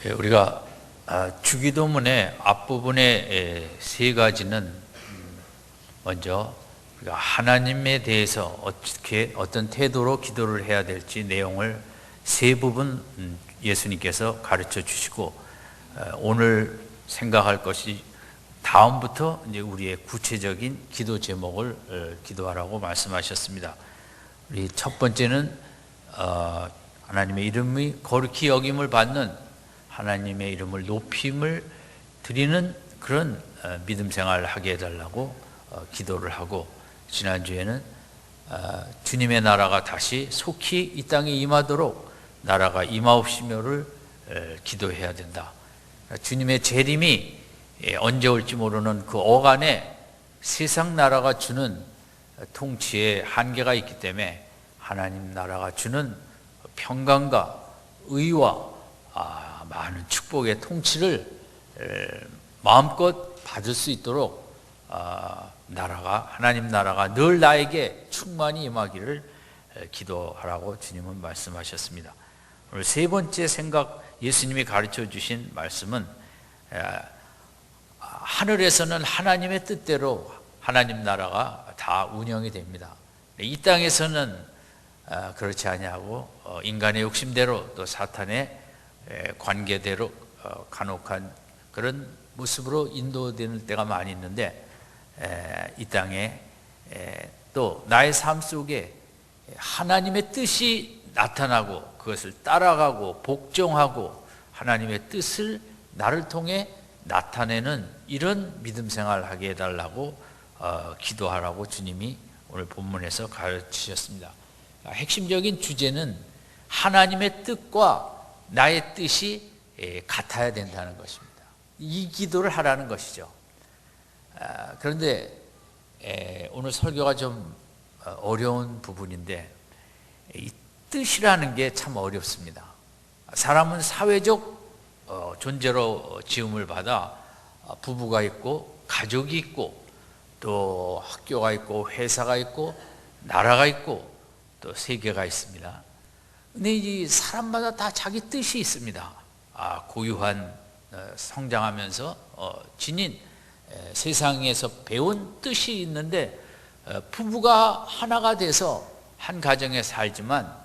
우리가 주기도문의 앞부분의 세 가지는 먼저 우리가 하나님에 대해서 어떤 태도로 기도를 해야 될지 내용을 세 부분 예수님께서 가르쳐 주시고, 오늘 생각할 것이 다음부터 이제 우리의 구체적인 기도 제목을 기도하라고 말씀하셨습니다. 우리 첫 번째는 하나님의 이름이 거룩히 여김을 받는, 하나님의 이름을 높임을 드리는 그런 믿음 생활을 하게 해달라고 기도를 하고, 지난주에는 주님의 나라가 다시 속히 이 땅에 임하도록 나라가 임하옵시며를 기도해야 된다. 주님의 재림이 언제 올지 모르는 그 어간에 세상 나라가 주는 통치의 한계가 있기 때문에 하나님 나라가 주는 평강과 의와 많은 축복의 통치를 마음껏 받을 수 있도록 하나님 나라가 늘 나에게 충만히 임하기를 기도하라고 주님은 말씀하셨습니다. 오늘 세 번째 생각, 예수님이 가르쳐 주신 말씀은 하늘에서는 하나님의 뜻대로 하나님 나라가 다 운영이 됩니다. 이 땅에서는 그렇지 아니하고 인간의 욕심대로 또 사탄의 관계대로 간혹한 그런 모습으로 인도되는 때가 많이 있는데, 이 땅에 또 나의 삶 속에 하나님의 뜻이 나타나고 그것을 따라가고 복종하고 하나님의 뜻을 나를 통해 나타내는 이런 믿음 생활을 하게 해달라고 기도하라고 주님이 오늘 본문에서 가르치셨습니다. 핵심적인 주제는 하나님의 뜻과 나의 뜻이 같아야 된다는 것입니다. 이 기도를 하라는 것이죠. 그런데 오늘 설교가 좀 어려운 부분인데, 이 뜻이라는 게 참 어렵습니다. 사람은 사회적 존재로 지음을 받아 부부가 있고 가족이 있고 또 학교가 있고 회사가 있고 나라가 있고 또 세계가 있습니다. 근데 이 사람마다 다 자기 뜻이 있습니다. 고유한 성장하면서 지닌 세상에서 배운 뜻이 있는데, 부부가 하나가 돼서 한 가정에 살지만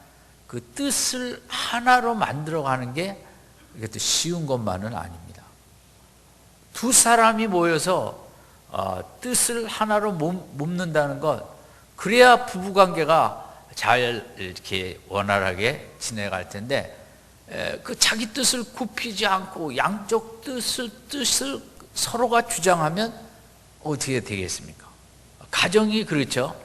그 뜻을 하나로 만들어가는 게 이것도 쉬운 것만은 아닙니다. 두 사람이 모여서 뜻을 하나로 묶는다는 것, 그래야 부부관계가 잘 이렇게 원활하게 지내갈 텐데, 그 자기 뜻을 굽히지 않고 양쪽 뜻을 서로가 주장하면 어떻게 되겠습니까? 가정이 그렇죠.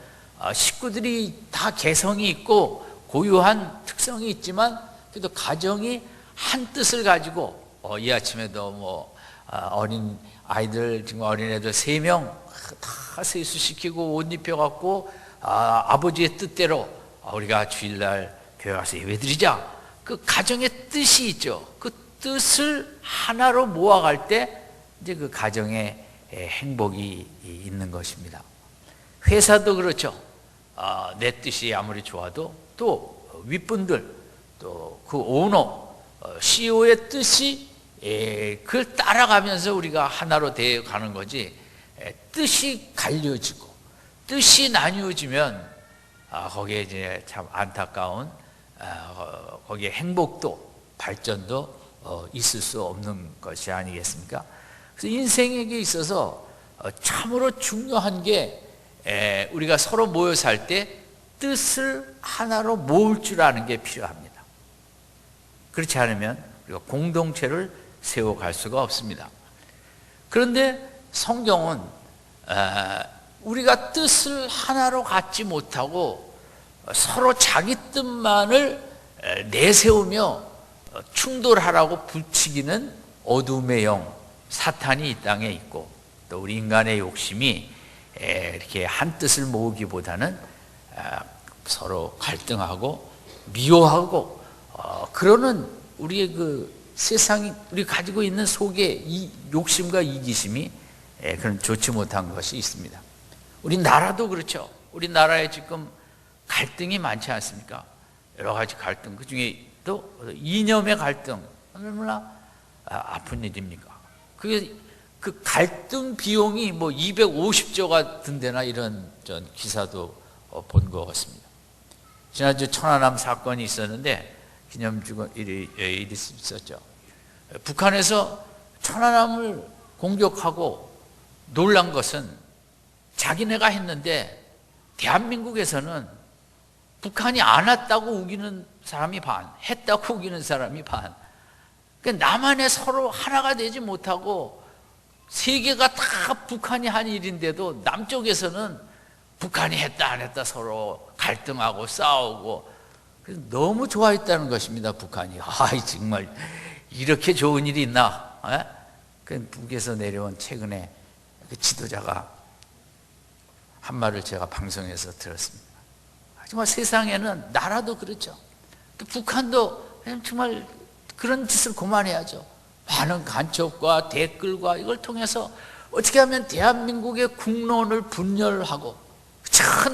식구들이 다 개성이 있고 고유한 특성이 있지만 그래도 가정이 한 뜻을 가지고 이 아침에도 어린 아이들, 지금 어린애들 3명 다 세수시키고 옷 입혀갖고 아버지의 뜻대로 우리가 주일날 교회 가서 예배드리자, 그 가정의 뜻이 있죠. 그 뜻을 하나로 모아갈 때 이제 그 가정에 행복이 있는 것입니다. 회사도 그렇죠. 내 뜻이 아무리 좋아도 또 윗분들, 또 그 오너, CEO의 뜻이 그걸 따라가면서 우리가 하나로 되어 가는 거지, 뜻이 갈려지고 뜻이 나뉘어지면 거기에 이제 참 안타까운, 거기에 행복도 발전도 있을 수 없는 것이 아니겠습니까? 그래서 인생에게 있어서 참으로 중요한 게, 우리가 서로 모여 살 때 뜻을 하나로 모을 줄 아는 게 필요합니다. 그렇지 않으면 우리가 공동체를 세워갈 수가 없습니다. 그런데 성경은 우리가 뜻을 하나로 갖지 못하고 서로 자기 뜻만을 내세우며 충돌하라고 부추기는 어둠의 영 사탄이 이 땅에 있고, 또 우리 인간의 욕심이 이렇게 한 뜻을 모으기보다는 서로 갈등하고 미워하고 그러는 우리의 그 세상이, 우리 가지고 있는 속에 이 욕심과 이기심이 그런 좋지 못한 것이 있습니다. 우리 나라도 그렇죠. 우리 나라에 지금 갈등이 많지 않습니까? 여러 가지 갈등, 그 중에 또 이념의 갈등, 얼마나 아픈 일입니까? 그게 그 갈등 비용이 뭐 250조가 든다나 이런 전 기사도 본 것 같습니다. 지난주 천안함 사건이 있었는데 기념주일이 있었죠. 북한에서 천안함을 공격하고 놀란 것은 자기네가 했는데 대한민국에서는 북한이 안 했다고 우기는 사람이 반, 했다고 우기는 사람이 반. 그러니까 남한에 서로 하나가 되지 못하고 세계가 다 북한이 한 일인데도 남쪽에서는 북한이 했다 안 했다 서로 갈등하고 싸우고 그래서 너무 좋아했다는 것입니다. 북한이. 정말 이렇게 좋은 일이 있나? 그 북에서 내려온 최근에 그 지도자가 한 말을 제가 방송에서 들었습니다. 정말 세상에는 나라도 그렇죠. 북한도 정말 그런 짓을 그만해야죠. 많은 간첩과 댓글과 이걸 통해서 어떻게 하면 대한민국의 국론을 분열하고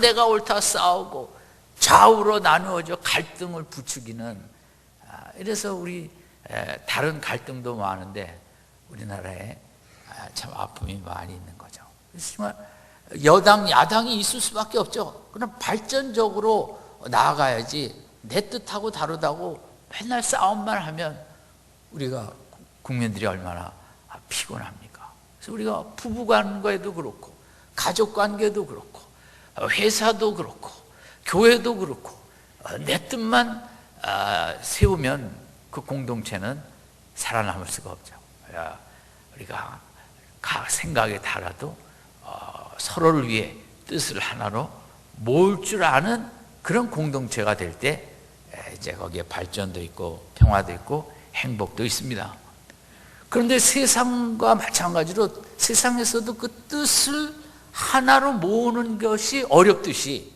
내가 옳다 싸우고 좌우로 나누어져 갈등을 부추기는, 이래서 우리 다른 갈등도 많은데 우리나라에 참 아픔이 많이 있는 거죠. 그래서 정말 여당 야당이 있을 수밖에 없죠. 그럼 발전적으로 나아가야지 내 뜻하고 다르다고 맨날 싸움만 하면 우리가 국민들이 얼마나 피곤합니까? 그래서 우리가 부부관계도 그렇고 가족관계도 그렇고 회사도 그렇고 교회도 그렇고 내 뜻만 세우면 그 공동체는 살아남을 수가 없죠. 우리가 생각에 달아도 서로를 위해 뜻을 하나로 모을 줄 아는 그런 공동체가 될 때 이제 거기에 발전도 있고 평화도 있고 행복도 있습니다. 그런데 세상과 마찬가지로 세상에서도 그 뜻을 하나로 모으는 것이 어렵듯이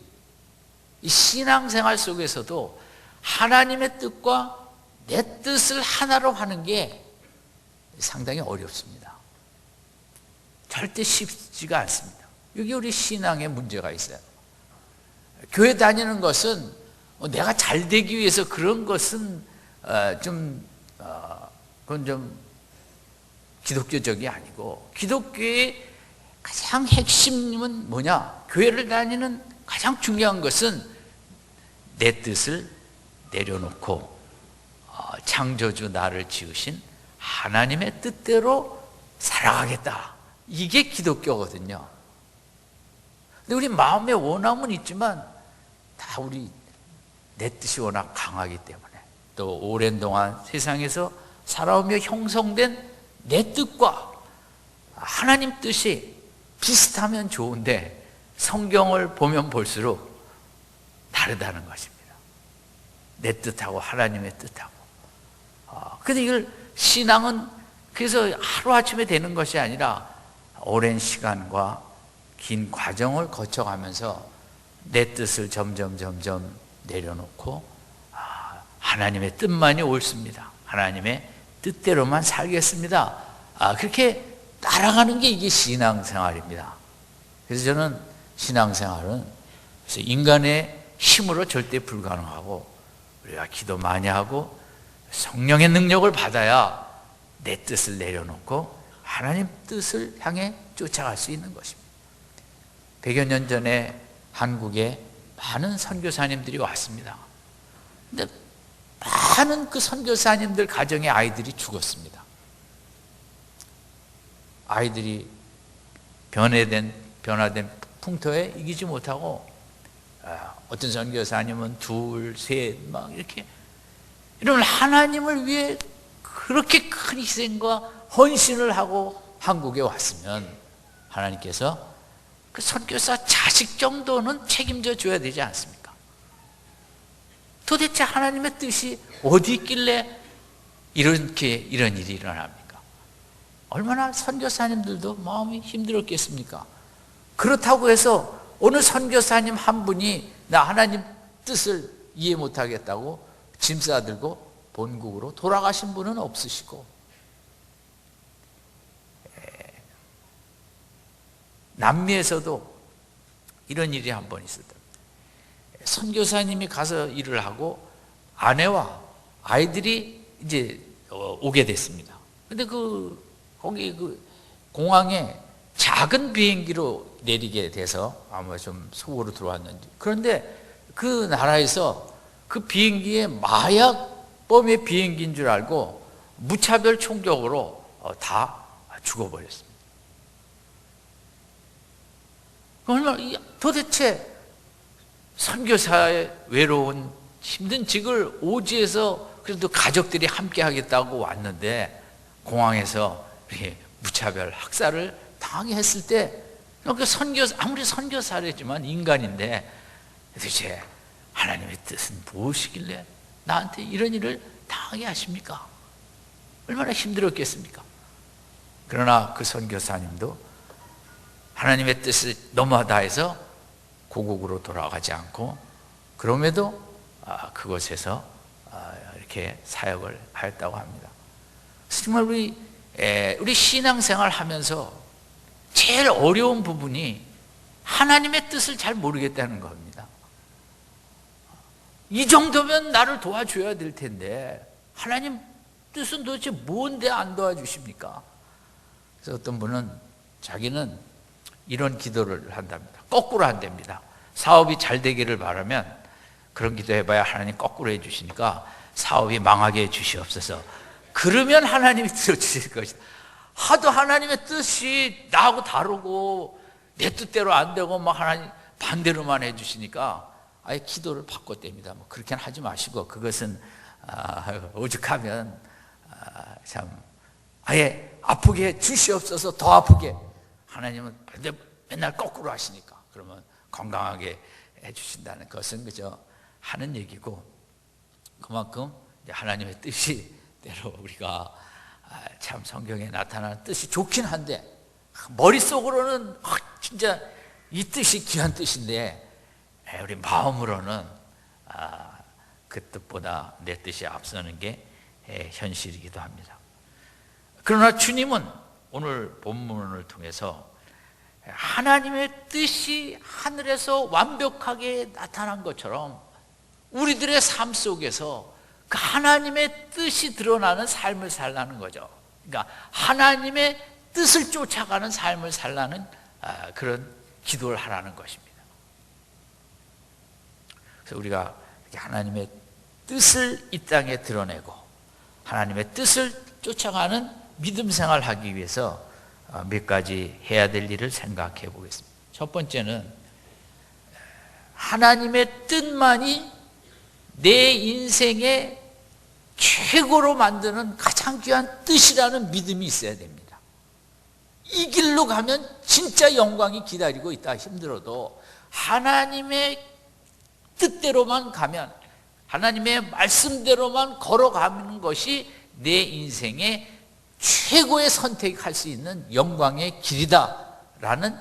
이 신앙생활 속에서도 하나님의 뜻과 내 뜻을 하나로 하는 게 상당히 어렵습니다. 절대 쉽지가 않습니다. 여기 우리 신앙에 문제가 있어요. 교회 다니는 것은 내가 잘 되기 위해서 그런 것은 그건 좀 기독교적이 아니고, 기독교의 가장 핵심은 뭐냐? 교회를 다니는 가장 중요한 것은 내 뜻을 내려놓고 창조주 나를 지으신 하나님의 뜻대로 살아가겠다. 이게 기독교거든요. 근데 우리 마음의 원함은 있지만 다 우리 내 뜻이 워낙 강하기 때문에, 또 오랜 동안 세상에서 살아오며 형성된 내 뜻과 하나님 뜻이 비슷하면 좋은데 성경을 보면 볼수록 다르다는 것입니다. 내 뜻하고 하나님의 뜻하고. 근데 이걸 신앙은 그래서 하루아침에 되는 것이 아니라 오랜 시간과 긴 과정을 거쳐가면서 내 뜻을 점점 내려놓고 하나님의 뜻만이 옳습니다. 하나님의 뜻대로만 살겠습니다. 그렇게 따라가는 게 이게 신앙생활입니다. 그래서 저는 신앙생활은 인간의 힘으로 절대 불가능하고, 우리가 기도 많이 하고 성령의 능력을 받아야 내 뜻을 내려놓고 하나님 뜻을 향해 쫓아갈 수 있는 것입니다. 100여 년 전에 한국에 많은 선교사님들이 왔습니다. 근데 많은 그 선교사님들 가정의 아이들이 죽었습니다. 아이들이 변화된 풍토에 이기지 못하고, 어떤 선교사님은 둘, 셋, 막 이렇게. 이러면 하나님을 위해 그렇게 큰 희생과 헌신을 하고 한국에 왔으면 하나님께서 그 선교사 자식 정도는 책임져 줘야 되지 않습니까? 도대체 하나님의 뜻이 어디 있길래 이런 일이 일어납니까? 얼마나 선교사님들도 마음이 힘들었겠습니까? 그렇다고 해서 어느 선교사님 한 분이 나 하나님 뜻을 이해 못하겠다고 짐 싸들고 본국으로 돌아가신 분은 없으시고, 남미에서도 이런 일이 한 번 있었다. 선교사님이 가서 일을 하고 아내와 아이들이 이제 오게 됐습니다. 근데 거기 공항에 작은 비행기로 내리게 돼서 아마 좀 속으로 들어왔는지. 그런데 그 나라에서 그 비행기에 마약범의 비행기인 줄 알고 무차별 총격으로 다 죽어버렸습니다. 얼마나 도대체 선교사의 외로운 힘든 직을 오지에서 그래도 가족들이 함께 하겠다고 왔는데 공항에서 무차별 학살을 당하게 했을 때 아무리 선교사랬지만 인간인데 도대체 하나님의 뜻은 무엇이길래 나한테 이런 일을 당하게 하십니까? 얼마나 힘들었겠습니까? 그러나 그 선교사님도 하나님의 뜻을 너무하다 해서 고국으로 돌아가지 않고 그럼에도 그곳에서 이렇게 사역을 하였다고 합니다. 정말 우리 신앙생활 하면서 제일 어려운 부분이 하나님의 뜻을 잘 모르겠다는 겁니다. 이 정도면 나를 도와줘야 될 텐데 하나님 뜻은 도대체 뭔데 안 도와주십니까? 그래서 어떤 분은 자기는 이런 기도를 한답니다. 거꾸로 한답니다. 사업이 잘 되기를 바라면 그런 기도 해봐야 하나님 거꾸로 해주시니까 사업이 망하게 해주시옵소서. 그러면 하나님이 들어주실 것이다. 하도 하나님의 뜻이 나하고 다르고 내 뜻대로 안 되고 막 하나님 반대로만 해주시니까 아예 기도를 바꿨답니다. 뭐 그렇게는 하지 마시고 그것은 오죽하면 참 아예 아프게 해 주시옵소서. 더 아프게. 하나님은 맨날 거꾸로 하시니까 그러면 건강하게 해주신다는 것은 그저 하는 얘기고 그만큼 하나님의 뜻이대로 우리가 참 성경에 나타나는 뜻이 좋긴 한데 머릿속으로는 진짜 이 뜻이 귀한 뜻인데 우리 마음으로는 그 뜻보다 내 뜻이 앞서는 게 현실이기도 합니다. 그러나 주님은 오늘 본문을 통해서 하나님의 뜻이 하늘에서 완벽하게 나타난 것처럼 우리들의 삶 속에서 그 하나님의 뜻이 드러나는 삶을 살라는 거죠. 그러니까 하나님의 뜻을 쫓아가는 삶을 살라는 그런 기도를 하라는 것입니다. 그래서 우리가 하나님의 뜻을 이 땅에 드러내고 하나님의 뜻을 쫓아가는 믿음 생활을 하기 위해서 몇 가지 해야 될 일을 생각해 보겠습니다. 첫 번째는 하나님의 뜻만이 내 인생의 최고로 만드는 가장 귀한 뜻이라는 믿음이 있어야 됩니다. 이 길로 가면 진짜 영광이 기다리고 있다 힘들어도 하나님의 뜻대로만 가면 하나님의 말씀대로만 걸어가는 것이 내 인생의 최고의 선택할 수 있는 영광의 길이다라는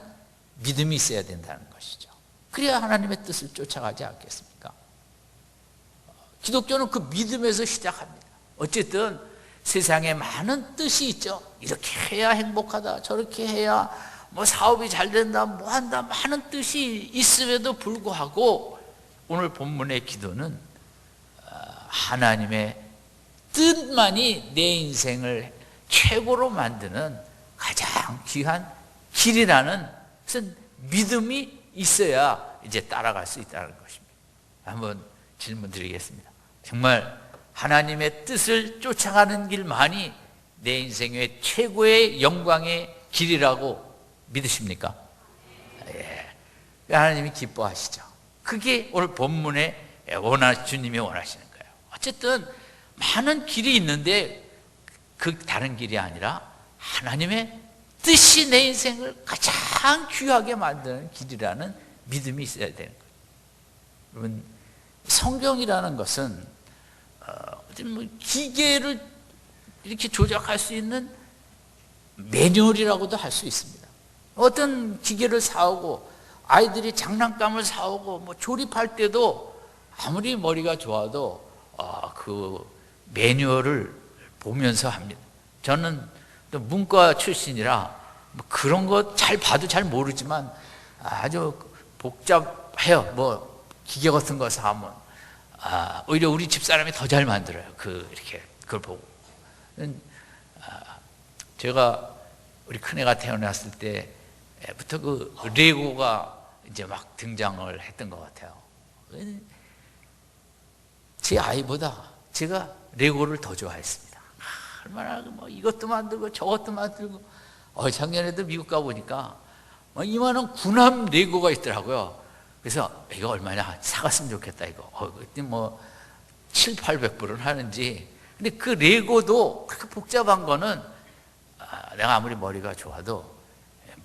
믿음이 있어야 된다는 것이죠. 그래야 하나님의 뜻을 쫓아가지 않겠습니까? 기독교는 그 믿음에서 시작합니다. 어쨌든 세상에 많은 뜻이 있죠. 이렇게 해야 행복하다, 저렇게 해야 뭐 사업이 잘 된다, 뭐 한다, 많은 뜻이 있음에도 불구하고 오늘 본문의 기도는 하나님의 뜻만이 내 인생을 최고로 만드는 가장 귀한 길이라는 무슨 믿음이 있어야 이제 따라갈 수 있다는 것입니다. 한번 질문 드리겠습니다. 정말 하나님의 뜻을 쫓아가는 길만이 내 인생의 최고의 영광의 길이라고 믿으십니까? 예. 하나님이 기뻐하시죠. 그게 오늘 본문에 주님이 원하시는 거예요. 어쨌든 많은 길이 있는데 그 다른 길이 아니라 하나님의 뜻이 내 인생을 가장 귀하게 만드는 길이라는 믿음이 있어야 되는 거예요. 여러분, 성경이라는 것은 뭐 기계를 이렇게 조작할 수 있는 매뉴얼이라고도 할 수 있습니다. 어떤 기계를 사오고 아이들이 장난감을 사오고 뭐 조립할 때도 아무리 머리가 좋아도 그 매뉴얼을 보면서 합니다. 저는 또 문과 출신이라 뭐 그런 거 잘 봐도 잘 모르지만 아주 복잡해요. 뭐 기계 같은 거 사면 오히려 우리 집사람이 더 잘 만들어요. 이렇게 그걸 보고 제가 우리 큰애가 태어났을 때부터 그 레고가 이제 막 등장을 했던 것 같아요. 제 아이보다 제가 레고를 더 좋아했습니다. 얼마나 뭐 이것도 만들고 저것도 만들고. 작년에도 미국 가보니까 이만한 군함 레고가 있더라고요. 그래서 이거 얼마냐 사갔으면 좋겠다 이거. 그때 뭐 700~800불은 하는지. 근데 그 레고도 그렇게 복잡한 거는 내가 아무리 머리가 좋아도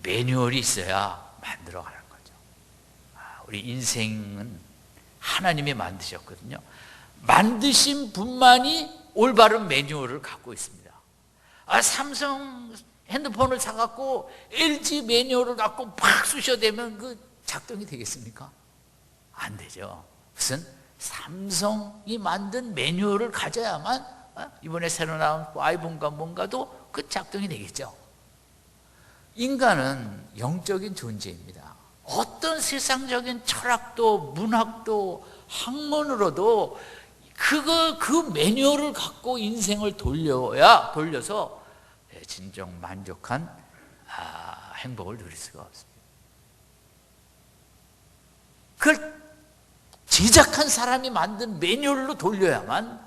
매뉴얼이 있어야 만들어 가는 거죠. 우리 인생은 하나님이 만드셨거든요. 만드신 분만이 올바른 매뉴얼을 갖고 있습니다. 삼성 핸드폰을 사갖고 LG 매뉴얼을 갖고 팍 쑤셔대면 그 작동이 되겠습니까? 안 되죠. 무슨 삼성이 만든 매뉴얼을 가져야만 이번에 새로 나온 아이폰과 뭔가도 그 작동이 되겠죠. 인간은 영적인 존재입니다. 어떤 세상적인 철학도 문학도 학문으로도 그 매뉴얼을 갖고 인생을 돌려서 진정 만족한 행복을 누릴 수가 없습니다. 그걸 제작한 사람이 만든 매뉴얼로 돌려야만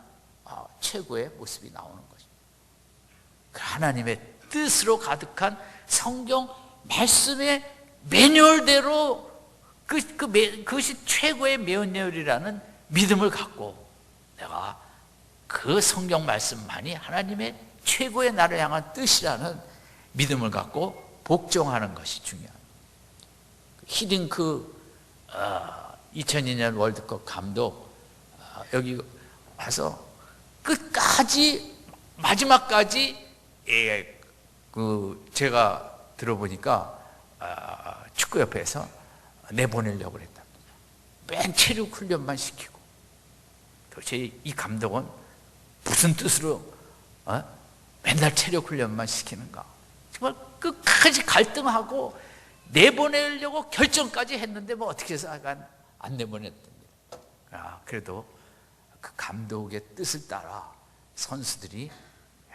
최고의 모습이 나오는 것입니다. 하나님의 뜻으로 가득한 성경 말씀의 매뉴얼대로 그것이 최고의 매뉴얼이라는 믿음을 갖고 내가 그 성경 말씀만이 하나님의 최고의 나를 향한 뜻이라는 믿음을 갖고 복종하는 것이 중요합니다. 히딩크 2002년 월드컵 감독 여기 와서 끝까지 마지막까지 제가 들어보니까 축구협회에서 내보내려고 그랬답니다. 맨 체력 훈련만 시키고. 도대체 이 감독은 무슨 뜻으로 맨날 체력 훈련만 시키는가? 정말 끝까지 갈등하고 내보내려고 결정까지 했는데 뭐 어떻게 해서 안 내보냈답니다. 그래도 그 감독의 뜻을 따라 선수들이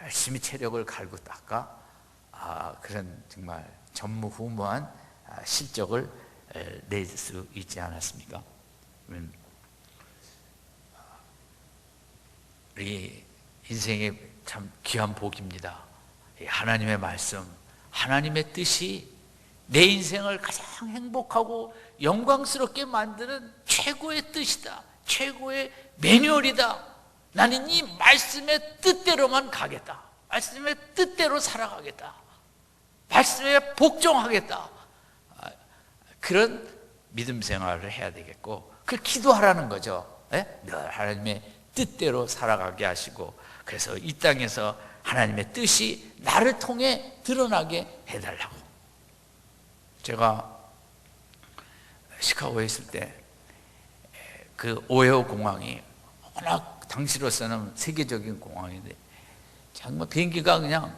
열심히 체력을 갈고 닦아 그런 정말 전무후무한 실적을 낼 수 있지 않았습니까? 우리 인생의 참 귀한 복입니다. 하나님의 말씀, 하나님의 뜻이 내 인생을 가장 행복하고 영광스럽게 만드는 최고의 뜻이다. 최고의 매뉴얼이다. 나는 이 말씀의 뜻대로만 가겠다. 말씀의 뜻대로 살아가겠다. 말씀에 복종하겠다. 그런 믿음 생활을 해야 되겠고, 그걸 기도하라는 거죠. 늘 하나님의 뜻대로 살아가게 하시고, 그래서 이 땅에서 하나님의 뜻이 나를 통해 드러나게 해달라고. 제가 시카고에 있을 때 그 오헤오 공항이 워낙 당시로서는 세계적인 공항인데 정말 비행기가 그냥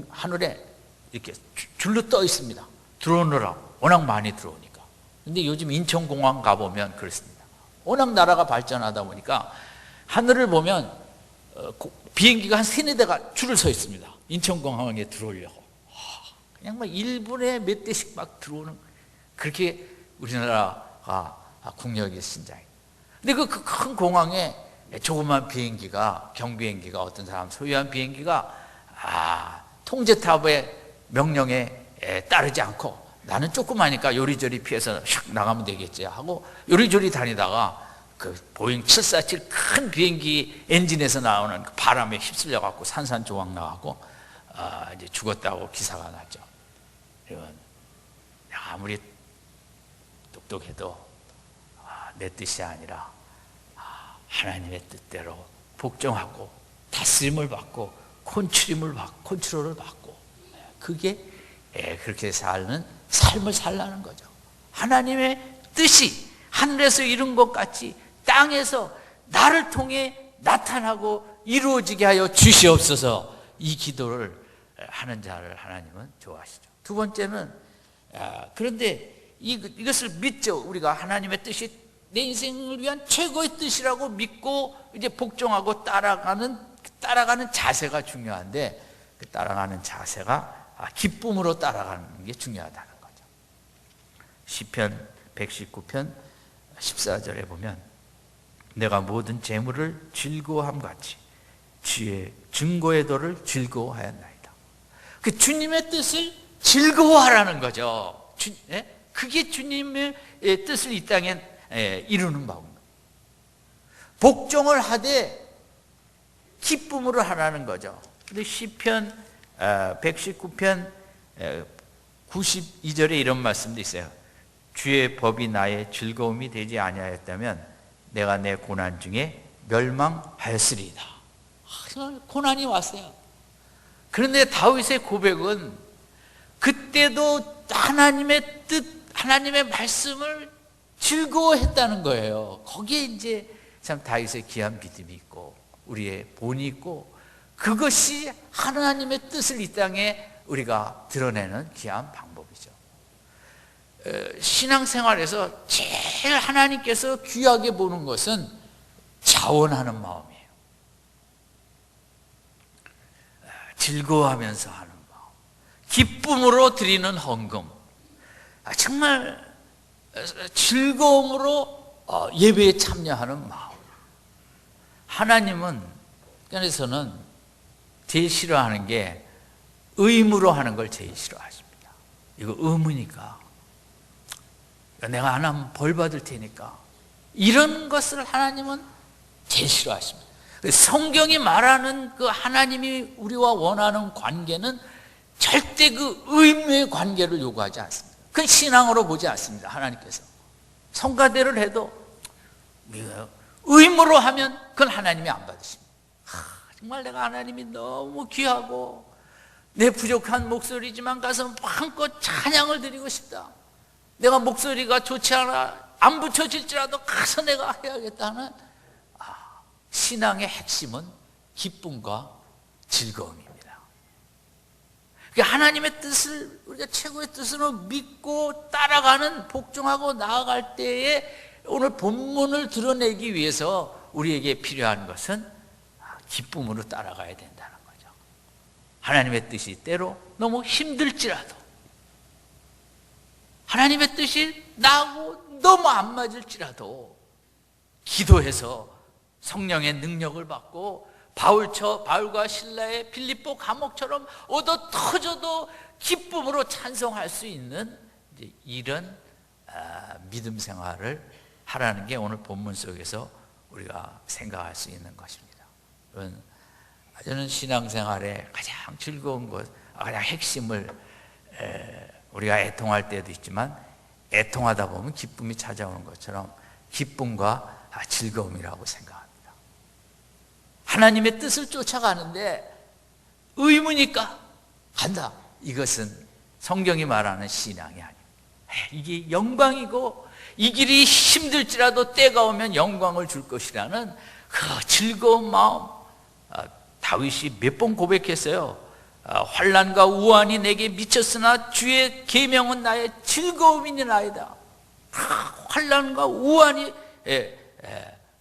하늘에 이렇게 줄로 떠 있습니다. 들어오느라 워낙 많이 들어오니까. 근데 요즘 인천공항 가보면 그렇습니다. 워낙 나라가 발전하다 보니까 하늘을 보면 비행기가 한 3~4대가 줄을 서 있습니다. 인천공항에 들어오려고. 그냥 막 1분에 몇 대씩 막 들어오는, 그렇게 우리나라가 국력의 신장이에요. 근데 그 큰 공항에 조그만 비행기가, 경비행기가, 어떤 사람 소유한 비행기가 통제탑의 명령에 따르지 않고 나는 조그마니까 요리조리 피해서 샥 나가면 되겠지 하고 요리조리 다니다가 그 보잉 747 큰 비행기 엔진에서 나오는 그 바람에 휩쓸려 갖고 산산조각 나가고 이제 죽었다고 기사가 났죠. 그러면 아무리 똑똑해도 내 뜻이 아니라 하나님의 뜻대로 복종하고 다스림을 받고 컨트롤을 받고 그게 그렇게 사는 삶을 살라는 거죠. 하나님의 뜻이 하늘에서 이룬 것 같이 땅에서 나를 통해 나타나고 이루어지게 하여 주시옵소서. 이 기도를 하는 자를 하나님은 좋아하시죠. 두 번째는 그런데 이것을 믿죠. 우리가 하나님의 뜻이 내 인생을 위한 최고의 뜻이라고 믿고 이제 복종하고 따라가는 자세가 중요한데, 따라가는 자세가 기쁨으로 따라가는 게 중요하다는 거죠. 시편 119편 14절에 보면 내가 모든 재물을 즐거워함 같이 주의 증거의 도를 즐거워하였나이다. 그 주님의 뜻을 즐거워하라는 거죠. 그게 주님의 뜻을 이 땅에 이루는 바입니다. 복종을 하되 기쁨으로 하라는 거죠. 근데 시편 119편 92절에 이런 말씀도 있어요. 주의 법이 나의 즐거움이 되지 아니하였다면 내가 내 고난 중에 멸망하였으리이다. 고난이 왔어요. 그런데 다윗의 고백은 그때도 하나님의 뜻, 하나님의 말씀을 즐거워했다는 거예요. 거기에 이제 참 다윗의 귀한 믿음이 있고 우리의 본이 있고 그것이 하나님의 뜻을 이 땅에 우리가 드러내는 귀한 방법이죠. 신앙생활에서 제일 하나님께서 귀하게 보는 것은 자원하는 마음이에요. 즐거워하면서 하는 마음, 기쁨으로 드리는 헌금, 정말 즐거움으로 예배에 참여하는 마음. 하나님은 그래서는 제일 싫어하는 게 의무로 하는 걸 제일 싫어하십니다. 이거 의무니까, 내가 안 하면 벌 받을 테니까, 이런 것을 하나님은 제일 싫어하십니다. 성경이 말하는 그 하나님이 우리와 원하는 관계는 절대 그 의무의 관계를 요구하지 않습니다. 그건 신앙으로 보지 않습니다. 하나님께서 성가대를 해도 의무로 하면 그건 하나님이 안 받으십니다. 정말 내가 하나님이 너무 귀하고 내 부족한 목소리지만 가서 마음껏 찬양을 드리고 싶다. 내가 목소리가 좋지 않아 안 붙여질지라도 가서 내가 해야겠다는 신앙의 핵심은 기쁨과 즐거움입니다. 하나님의 뜻을 우리가 최고의 뜻으로 믿고 따라가는, 복종하고 나아갈 때에 오늘 본문을 드러내기 위해서 우리에게 필요한 것은 기쁨으로 따라가야 된다는 거죠. 하나님의 뜻이 때로 너무 힘들지라도, 하나님의 뜻이 나하고 너무 안 맞을지라도 기도해서 성령의 능력을 받고 바울과 신라의 빌립보 감옥처럼 얻어 터져도 기쁨으로 찬송할 수 있는 이런 믿음 생활을 하라는 게 오늘 본문 속에서 우리가 생각할 수 있는 것입니다. 저는 신앙생활의 가장 즐거운 것, 가장 핵심을 우리가 애통할 때도 있지만 애통하다 보면 기쁨이 찾아오는 것처럼 기쁨과 즐거움이라고 생각합니다. 하나님의 뜻을 쫓아가는데 의무니까 간다. 이것은 성경이 말하는 신앙이 아닙니다. 이게 영광이고 이 길이 힘들지라도 때가 오면 영광을 줄 것이라는 그 즐거운 마음. 다윗이 몇 번 고백했어요. 환난과 우환이 내게 미쳤으나 주의 계명은 나의 즐거움이니라이다. 환난과 우환이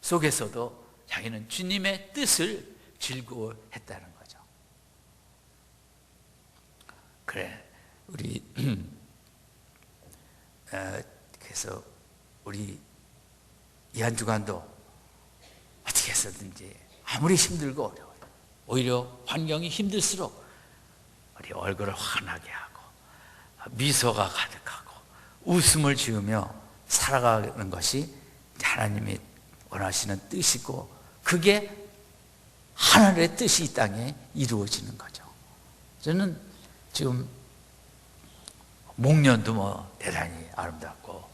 속에서도 자기는 주님의 뜻을 즐거워했다는 거죠. 그래, 우리 그래서 우리 이 한 주간도 어떻게 해서든지 아무리 힘들고 어려워요, 오히려 환경이 힘들수록 우리 얼굴을 환하게 하고 미소가 가득하고 웃음을 지으며 살아가는 것이 하나님이 원하시는 뜻이고, 그게 하늘의 뜻이 이 땅에 이루어지는 거죠. 저는 지금 목련도 뭐 대단히 아름답고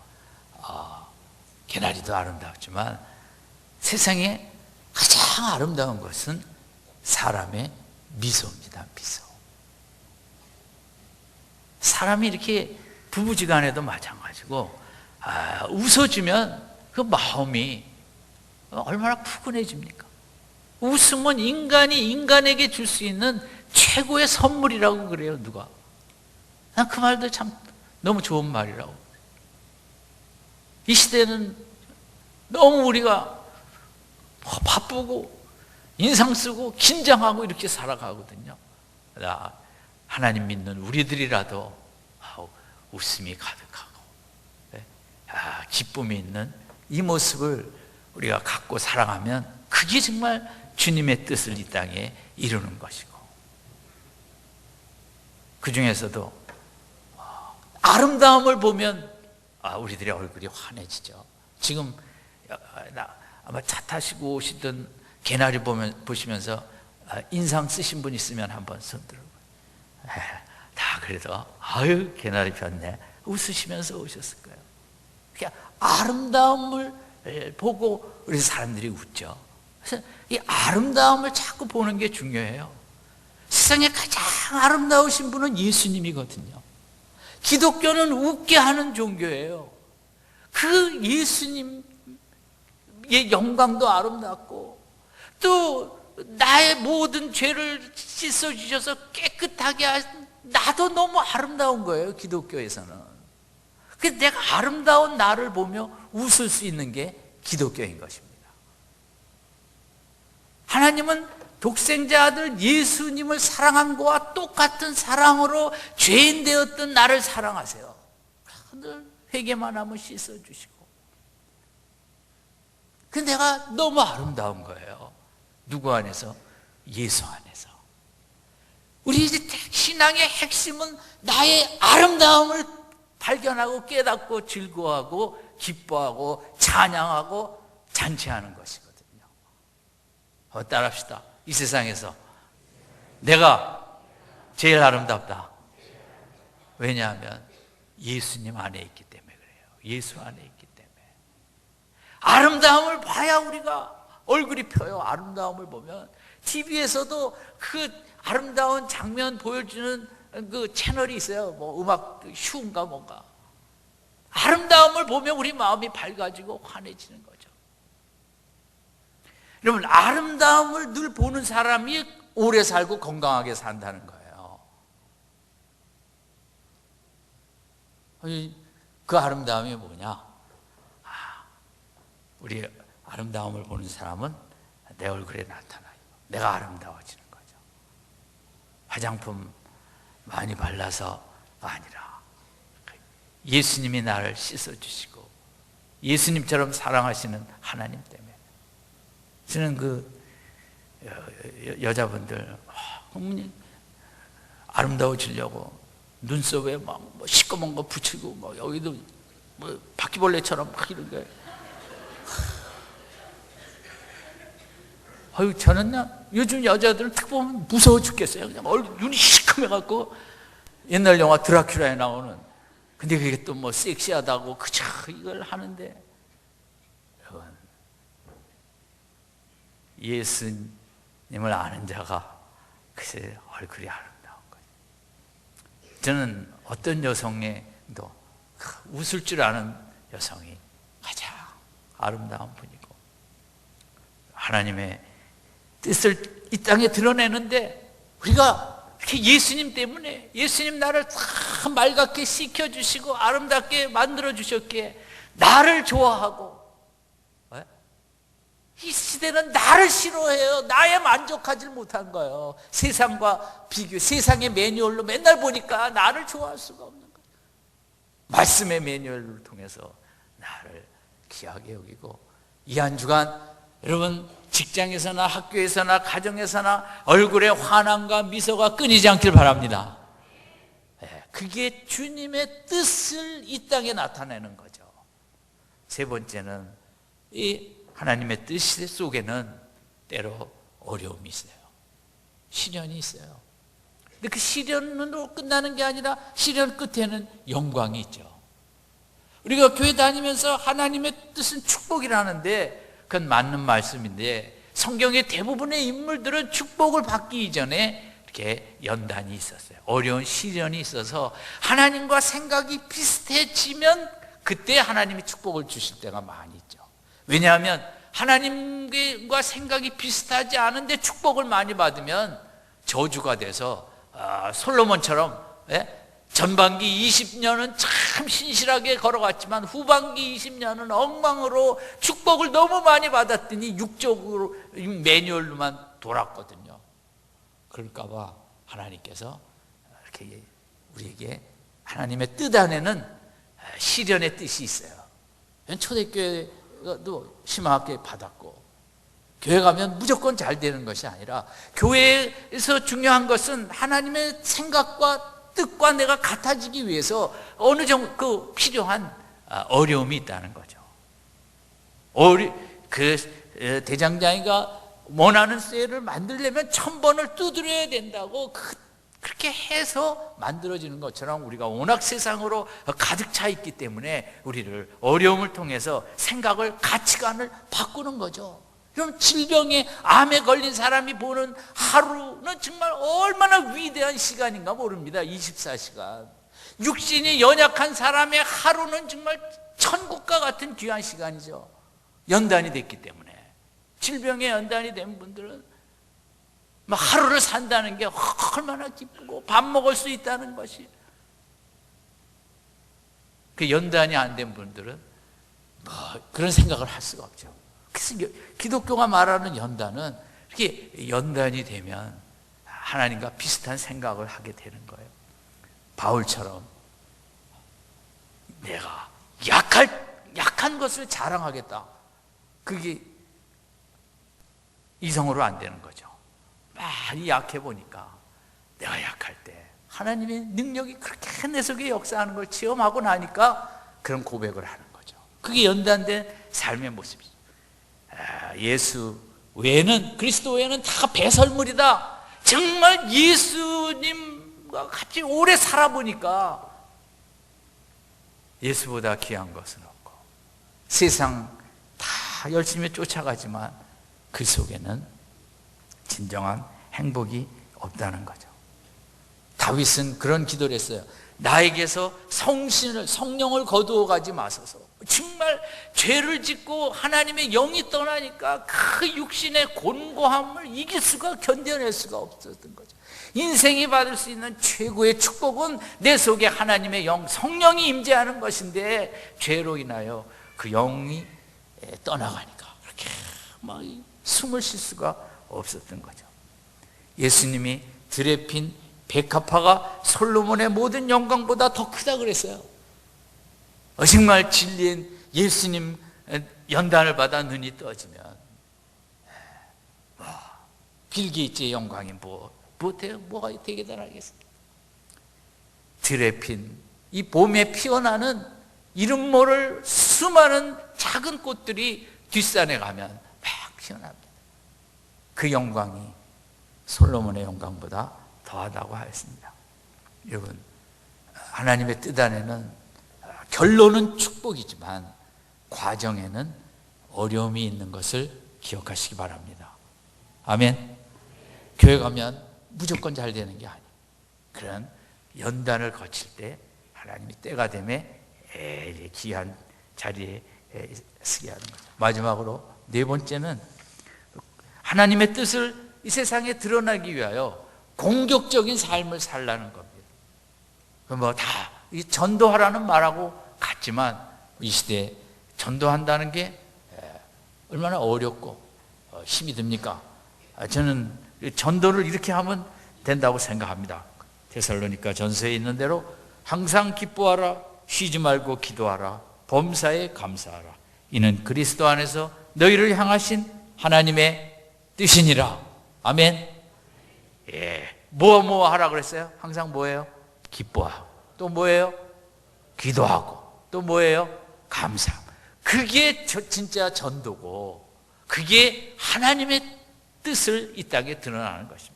개나리도 아름답지만 세상에 가장 아름다운 것은 사람의 미소입니다. 미소. 사람이 이렇게 부부지간에도 마찬가지고 웃어주면 그 마음이 얼마나 푸근해집니까? 웃음은 인간이 인간에게 줄 수 있는 최고의 선물이라고 그래요. 누가? 난 그 말도 참 너무 좋은 말이라고. 이 시대는 너무 우리가 바쁘고 인상 쓰고 긴장하고 이렇게 살아가거든요. 하나님 믿는 우리들이라도 웃음이 가득하고 기쁨이 있는 이 모습을 우리가 갖고 살아가면 그게 정말 주님의 뜻을 이 땅에 이루는 것이고, 그 중에서도 아름다움을 보면 우리들의 얼굴이 환해지죠. 지금 아마 차 타시고 오시던 개나리 보시면서 인상 쓰신 분 있으면 한번 손 들어보세요. 다 그래도 아유 개나리 폈네 웃으시면서 오셨을 거예요. 그냥 아름다움을 보고 우리 사람들이 웃죠. 그래서 이 아름다움을 자꾸 보는 게 중요해요. 세상에 가장 아름다우신 분은 예수님이거든요. 기독교는 웃게 하는 종교예요. 그 예수님의 영광도 아름답고, 또 나의 모든 죄를 씻어주셔서 깨끗하게 하신 나도 너무 아름다운 거예요, 기독교에서는. 그래서 내가 아름다운 나를 보며 웃을 수 있는 게 기독교인 것입니다. 하나님은 독생자 아들 예수님을 사랑한 것과 똑같은 사랑으로 죄인 되었던 나를 사랑하세요. 늘 회개만 하면 씻어주시고. 근데 내가 너무 아름다운 거예요. 누구 안에서? 예수 안에서. 우리 신앙의 핵심은 나의 아름다움을 발견하고 깨닫고 즐거워하고 기뻐하고 찬양하고 잔치하는 것이거든요. 따라합시다. 이 세상에서 내가 제일 아름답다. 왜냐하면 예수님 안에 있기 때문에 그래요. 예수 안에 있기 때문에. 아름다움을 봐야 우리가 얼굴이 펴요. 아름다움을 보면. TV에서도 그 아름다운 장면 보여주는 그 채널이 있어요. 뭐 음악 슈인가 뭔가. 아름다움을 보면 우리 마음이 밝아지고 환해지는 거죠. 여러분, 아름다움을 늘 보는 사람이 오래 살고 건강하게 산다는 거예요. 그 아름다움이 뭐냐? 우리 아름다움을 보는 사람은 내 얼굴에 나타나요. 내가 아름다워지는 거죠. 화장품 많이 발라서가 아니라 예수님이 나를 씻어주시고 예수님처럼 사랑하시는 하나님 때문에. 저는 그 여자분들 아름다워지려고 눈썹에 막 뭐 시꺼먼 거 붙이고 뭐 여기도 뭐 바퀴벌레처럼 막 이런 게. 저는 그냥 요즘 여자들은 딱 보면 무서워 죽겠어요. 그냥 눈이 시커매갖고 옛날 영화 드라큘라에 나오는. 근데 그게 또 뭐 섹시하다고 그저 이걸 하는데, 여러분, 예수님을 아는 자가 글쎄 얼굴이 아름다운 거예요. 저는 어떤 여성에도 웃을 줄 아는 여성이 가장 아름다운 분이고, 하나님의 뜻을 이 땅에 드러내는데 우리가 이렇게 예수님 때문에, 예수님 나를 참 맑게 씻겨주시고 아름답게 만들어주셨기에 나를 좋아하고, 이 시대는 나를 싫어해요. 나에 만족하지 못한 거예요. 세상과 비교, 세상의 매뉴얼로 맨날 보니까 나를 좋아할 수가 없는 거예요. 말씀의 매뉴얼을 통해서 나를 귀하게 여기고, 이 한 주간 여러분 직장에서나 학교에서나 가정에서나 얼굴에 환함과 미소가 끊이지 않길 바랍니다. 그게 주님의 뜻을 이 땅에 나타내는 거죠. 세 번째는 이 하나님의 뜻 속에는 때로 어려움이 있어요. 시련이 있어요. 근데 그 시련으로 끝나는 게 아니라 시련 끝에는 영광이 있죠. 우리가 교회 다니면서 하나님의 뜻은 축복이라는데 그건 맞는 말씀인데, 성경의 대부분의 인물들은 축복을 받기 이전에 이렇게 연단이 있었어요. 어려운 시련이 있어서 하나님과 생각이 비슷해지면 그때 하나님이 축복을 주실 때가 많이 있죠. 왜냐하면 하나님과 생각이 비슷하지 않은데 축복을 많이 받으면 저주가 돼서 솔로몬처럼 전반기 20년은 참 신실하게 걸어갔지만 후반기 20년은 엉망으로 축복을 너무 많이 받았더니 육적으로 매뉴얼로만 돌았거든요. 그럴까 봐 하나님께서 이렇게 우리에게 하나님의 뜻 안에는 시련의 뜻이 있어요. 초대교회도 희망학교 받았고, 교회 가면 무조건 잘 되는 것이 아니라 교회에서 중요한 것은 하나님의 생각과 뜻과 내가 같아지기 위해서 어느 정도 필요한 어려움이 있다는 거죠. 대장장이가 원하는 쇠를 만들려면 1000번을 두드려야 된다고 그렇게 해서 만들어지는 것처럼 우리가 워낙 세상으로 가득 차 있기 때문에 우리를 어려움을 통해서 생각을, 가치관을 바꾸는 거죠. 그럼 질병에, 암에 걸린 사람이 보는 하루는 정말 얼마나 위대한 시간인가 모릅니다. 24시간. 육신이 연약한 사람의 하루는 정말 천국과 같은 귀한 시간이죠. 연단이 됐기 때문에. 질병에 연단이 된 분들은 하루를 산다는 게 얼마나 기쁘고 밥 먹을 수 있다는 것이, 그 연단이 안 된 분들은 그런 생각을 할 수가 없죠. 그래서 기독교가 말하는 연단은 이렇게 연단이 되면 하나님과 비슷한 생각을 하게 되는 거예요. 바울처럼 내가 약한 것을 자랑하겠다, 그게 이성으로 안 되는 거죠. 많이 약해 보니까 내가 약할 때 하나님의 능력이 그렇게 내 속에 역사하는 걸 체험하고 나니까 그런 고백을 하는 거죠. 그게 연단된 삶의 모습이죠. 예수 외에는, 그리스도 외에는 다 배설물이다. 정말 예수님과 같이 오래 살아보니까 예수보다 귀한 것은 없고, 세상 다 열심히 쫓아가지만 그 속에는 진정한 행복이 없다는 거죠. 다윗은 그런 기도를 했어요. 나에게서 성령을 거두어 가지 마소서. 정말 죄를 짓고 하나님의 영이 떠나니까 그 육신의 곤고함을 이길 수가, 견뎌낼 수가 없었던 거죠. 인생이 받을 수 있는 최고의 축복은 내 속에 하나님의 영, 성령이 임재하는 것인데, 죄로 인하여 그 영이 떠나가니까 그렇게 막 숨을 쉴 수가 없었던 거죠. 예수님이 들에 핀 백합화가 솔로몬의 모든 영광보다 더 크다 그랬어요. 정말 진리인 예수님 연단을 받아 눈이 떠지면 빌 게이츠의 영광이 뭐가 되게 달하겠습니까? 들에 핀 이 봄에 피어나는 이름 모를 수많은 작은 꽃들이 뒷산에 가면 막 피어납니다. 그 영광이 솔로몬의 영광보다 더하다고 하였습니다. 여러분, 하나님의 뜻 안에는 결론은 축복이지만 과정에는 어려움이 있는 것을 기억하시기 바랍니다. 아멘. 교회 가면 무조건 잘 되는 게 아니에요. 그런 연단을 거칠 때 하나님이 때가 되면 귀한 자리에 서게 하는 거죠. 마지막으로 네 번째는 하나님의 뜻을 이 세상에 드러나기 위하여 공격적인 삶을 살라는 겁니다. 다 전도하라는 말하고 같지만 이 시대에 전도한다는 게 얼마나 어렵고 힘이 듭니까? 저는 전도를 이렇게 하면 된다고 생각합니다. 데살로니가 전서에 있는 대로 항상 기뻐하라, 쉬지 말고 기도하라, 범사에 감사하라. 이는 그리스도 안에서 너희를 향하신 하나님의 뜻이니라. 아멘. 뭐 하라 그랬어요? 항상 뭐예요? 기뻐하고, 또 뭐예요? 기도하고, 또 뭐예요? 감사. 그게 진짜 전도고, 그게 하나님의 뜻을 이 땅에 드러나는 것입니다.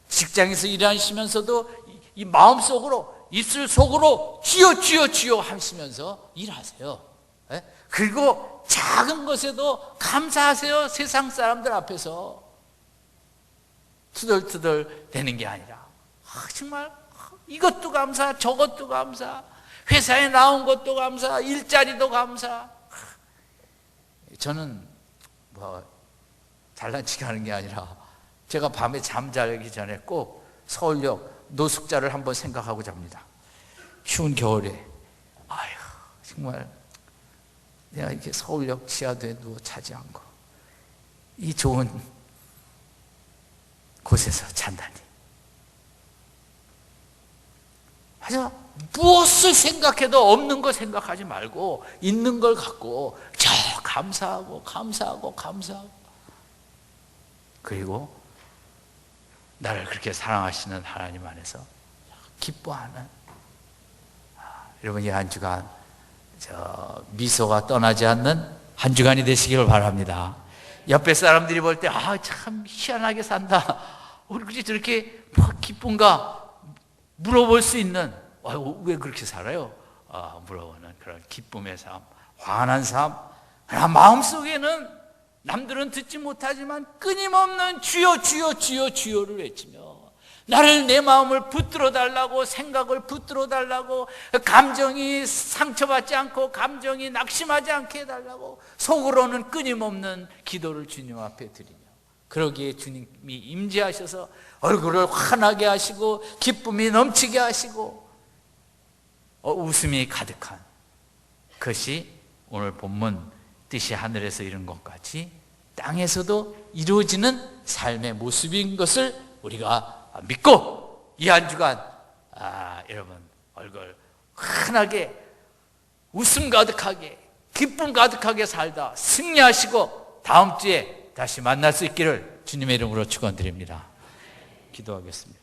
직장에서 일하시면서도 이 마음속으로, 입술 속으로 주여 하시면서 일하세요. 그리고 작은 것에도 감사하세요. 세상 사람들 앞에서 투덜투덜 되는 게 아니라 정말 이것도 감사, 저것도 감사, 회사에 나온 것도 감사, 일자리도 감사. 저는 잘난 척 하는 게 아니라 제가 밤에 잠자기 전에 꼭 서울역 노숙자를 한번 생각하고 잡니다. 추운 겨울에 정말 내가 이렇게 서울역 지하도에 누워 자지 않고 이 좋은 곳에서 잔다니 맞아. 무엇을 생각해도 없는 거 생각하지 말고 있는 걸 갖고 저 감사하고 그리고 나를 그렇게 사랑하시는 하나님 안에서 기뻐하는, 여러분 이 한 주간 미소가 떠나지 않는 한 주간이 되시기를 바랍니다. 옆에 사람들이 볼 때 참 희한하게 산다, 우리 그렇게 저렇게 기쁜가 물어볼 수 있는, 왜 그렇게 살아요? 물어보는 그런 기쁨의 삶, 환한 삶. 그러나 마음속에는 남들은 듣지 못하지만 끊임없는 주여 주여 주여 주여를 외치며 나를, 내 마음을 붙들어 달라고, 생각을 붙들어 달라고, 감정이 상처받지 않고 감정이 낙심하지 않게 해달라고 속으로는 끊임없는 기도를 주님 앞에 드리며, 그러기에 주님이 임재하셔서 얼굴을 환하게 하시고 기쁨이 넘치게 하시고 웃음이 가득한, 그것이 오늘 본문 뜻이 하늘에서 이룬 것 같이 땅에서도 이루어지는 삶의 모습인 것을 우리가 믿고 이 한 주간 여러분 얼굴 환하게, 웃음 가득하게, 기쁨 가득하게 살다 승리하시고 다음 주에 다시 만날 수 있기를 주님의 이름으로 축원드립니다. 기도하겠습니다.